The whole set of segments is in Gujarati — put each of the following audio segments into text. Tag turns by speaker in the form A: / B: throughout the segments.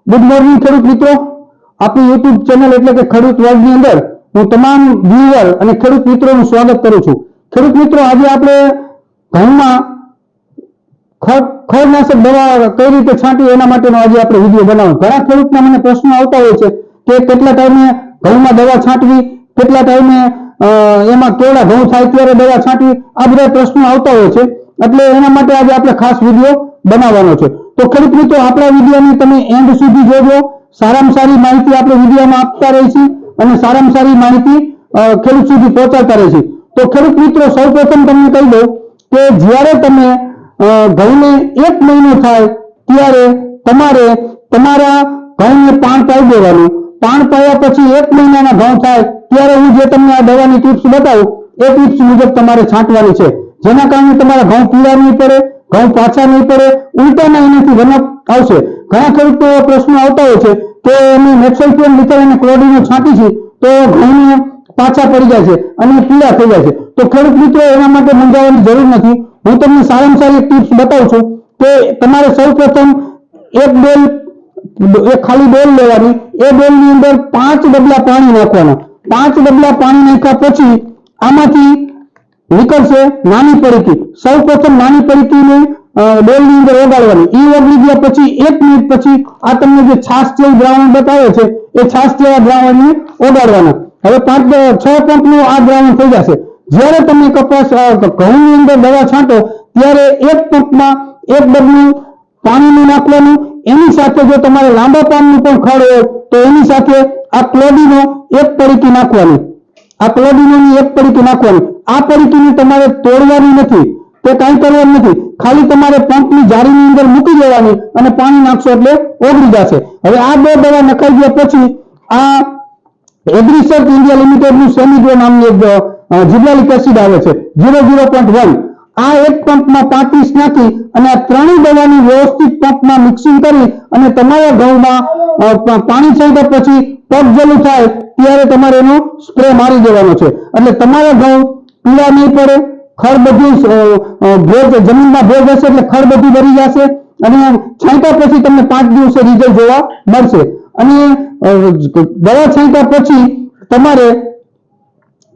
A: गुड मॉर्निंग खेडूत मित्रों, आपनी यूट्यूब चेनल એટલે કે ખેડૂત વર્ગની અંદર હું તમામ વ્યુઅર અને ખેડૂત મિત્રોનું સ્વાગત કરું છું। ખેડૂત મિત્રો, આજે આપણે ઘઉંમાં ખડનાશક દવા કઈ રીતે છાંટવી એના માટેનો આજે આપણે વિડિયો બનાવવાનો। ઘણા ખેડૂતના મને પ્રશ્નો આવતા હોય છે કે કેટલા ટાઈમે ઘઉંમાં દવા છાંટવી, કેટલા ટાઈમે એમાં કેવડા ઘઉં થાય ત્યારે દવા છાંટવી, આ બધા પ્રશ્નો આવતા હોય છે। એટલે એના માટે આજે આપણે ખાસ વિડિયો બનાવવાનો છે। तो खेडूत मित्रों, आपला विडियो ने तमे एंड सुधी जोजो। सारामां सारी माहिती आपणे विडियोमां आपता रहीશું અને सारामां सारी माहिती ખેડૂત સુધી પહોંચાડતા રહીશું। तो खेडूत मित्रों, સૌપ્રથમ તમને કહી દઉં કે જ્યારે તમે ઘઉંને 1 મહિનો થાય ત્યારે તમારે તમારા ઘઉંને પાણ પાઈ દેવાનું। પાણ પાયા પછી 1 મહિનાના ઘઉં થાય ત્યારે હું જે તમને આ દવાની ટિપ્સ બતાવું એ ટિપ્સ મુજબ તમારે છાંટવાની છે, જેના કારણે તમારા ઘઉં પીળા નહીં પડે, ઘઉં પાછા नहीं पड़े, उल्टाना एनाथी वनप आवशे। घणा खेडूतो प्रश्न आवता होय छे के अमे मेक्सोल्फियम लिथर अने क्लोडीनो छांटी छे तो घऊंने पाछा पड़ी जाय छे अने पीळा थई जाय छे। तो खेडूत मित्रों, एना माटे मूंझाવાની જરૂર નથી। હું તમને સારામાં સારી ટિપ્સ બતાવું છું કે તમારે સૌપ્રથમ એક ખાલી ડોલ લેવાની, એ ડોલની અંદર 5 ડબલા પાણી નાખવાના। 5 ડબલા પાણી નાખ્યા પછી આમાંથી निकलशे नानी पड़ीकी। सौ प्रथम नानी पड़ीकी ने डोलनी अंदर ओगाळवानी। ई ओगળી ગયા પછી 1 મિનિટ પછી આ તમને જે છાશ જેવું દ્રાવણ બતાવે છે એ છાશ જેવા દ્રાવણને ઓગાળવાના। હવે 5-6 પંપનું આ દ્રાવણ થઈ જશે। જ્યારે તમે કપાસ ઘઉંની અંદર દવા છાંટો ત્યારે એક પંપમાં 1 ડબલું પાણીનું નાખવાનું। એની સાથે જો તમારે લાંબા પાનનું પણ ખડ હોય તો એની સાથે આ ક્લોડીનો 1 પડીકી નાખવાની। આ ક્લોડીનોની 1 પડીકી નાખવાની। आ पड़ीकीने तमारे तोड़वानी नथी, ते काई करवानुं नथी, खाली तमारे पंपनी जारीनी अंदर मूकी देवानी अने पाणी नाखशो એટલે ओगળી जशे। हवे आ बे दवा नखाई गया પછી आ एग्रीसर्च इंडिया लिमिटेड નું सेमिडो नामनी एक जिब्रालिक एसिड आवे छे 0.1। आ एक पंपमां 35 नाखी अने आ ત્રણેય દવાની વ્યવસ્થિત पंपमां मिक्सिंग करी अने तमारा घऊंमां पाणी छांट्या પછી पग जलू थाय त्यारे तमारे एनो स्प्रे मारी देवानो छे। એટલે તમારા ઘઉં पीड़ा नहीं पड़े, खड़ बधी भोज जमीन में भोज हशे એટલે खड़ बधी भरी जशे અને છાંટ્યા પછી તમને 5 દિવસે રિઝલ્ટ જોવા મળશે। અને દવા છાંટ્યા પછી તમારે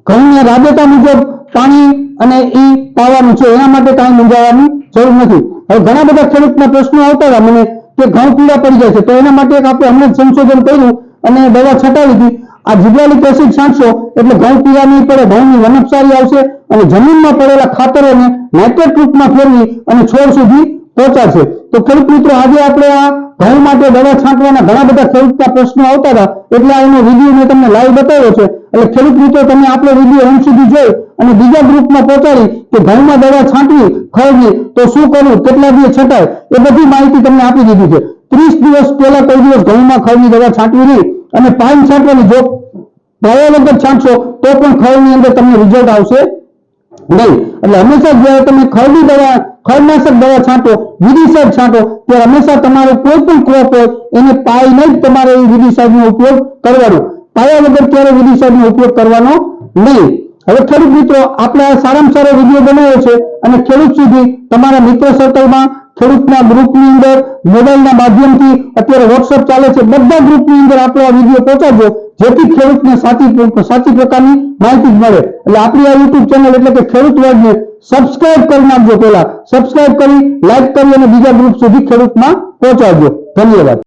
A: ઘઉંને રાબેતા મુજબ પાણી અને ઈ પાવાનું છે, એના માટે કાંઈ મૂંઝાવાની જરૂર નથી। હવે ઘણા બધા ખેડૂતના પ્રશ્નો આવતા હતા મને કે ઘઉં પીળા પડી જાય છે, તો એના માટે એક આપણે હમણાં સંશોધન કર્યું અને દવા છટાવી હતી। आ जिब्रालिक एसिड छांटशो એટલે ઘઉં પીળા નહીં પડે, ઘઉંની વનપ સારી આવશે અને જમીનમાં પડેલા ખાતરોને નાઇટ્રેટ રૂપમાં ફેરવી અને છોડ સુધી પહોંચાડશે। તો ખેડૂત મિત્રો, આજે આપણે આ ઘઉં માટે દવા છાંટવાના ઘણા બધા ખેડૂતના પ્રશ્નો આવતા હતા એટલે આ એનો વિડિયો મેં તમને લાઈવ બતાવ્યો છે। એટલે ખેડૂત મિત્રો, તમે આપણો વિડિયો અંત સુધી જોઈ અને બીજા ગ્રુપમાં પહોંચાડી કે ઘઉંમાં દવા છાંટવી ખળની તો શું કરવું, કેટલા દિવસ છટાય, એ બધી માહિતી તમને આપી દીધી છે। 30 દિવસ પહેલા કોઈ દિવસ ઘઉંમાં ખળની દવા છાંટવી નહીં અને પાણી છાંટવાની। જો પાયા વગર છાંટશો તો પણ ખળની અંદર તમને રિઝલ્ટ આવશે નહીં। એટલે હંમેશા જ્યારે તમે ખળની દવા ખળનાશક દવા છાંટો, વિડીસાઇડ છાંટો ત્યારે હંમેશા તમારો કોઈ પણ ક્રોપ હોય એને પાઈને જ તમારે એ વિડીસાઇડનો ઉપયોગ કરવાનો, પાયા વગર ક્યારે વિડીસાઇડનો ઉપયોગ કરવાનો નહીં। હવે ખેડૂત મિત્રો, આપણે આ સારામાં સારો વિડીયો બનાવ્યો છે અને ખેડૂત સુધી તમારા મિત્ર સર્કલમાં, ખેડૂતના ગ્રુપની અંદર, મોબાઈલના માધ્યમથી અત્યારે વોટ્સએપ ચાલે છે, બધા ગ્રુપની અંદર આપણો આ વિડીયો પહોંચાડજો જેથી ખેડૂતને સાચી પ્રકારની માહિતી મળે। એટલે આપણી આ યુટ્યુબ ચેનલ એટલે કે ખેડૂત વર્ગને સબસ્ક્રાઇબ કરી નાખજો, પહેલા સબસ્ક્રાઇબ કરી, લાઈક કરી અને બીજા ગ્રુપ સુધી ખેડૂતમાં પહોંચાડજો। ધન્યવાદ।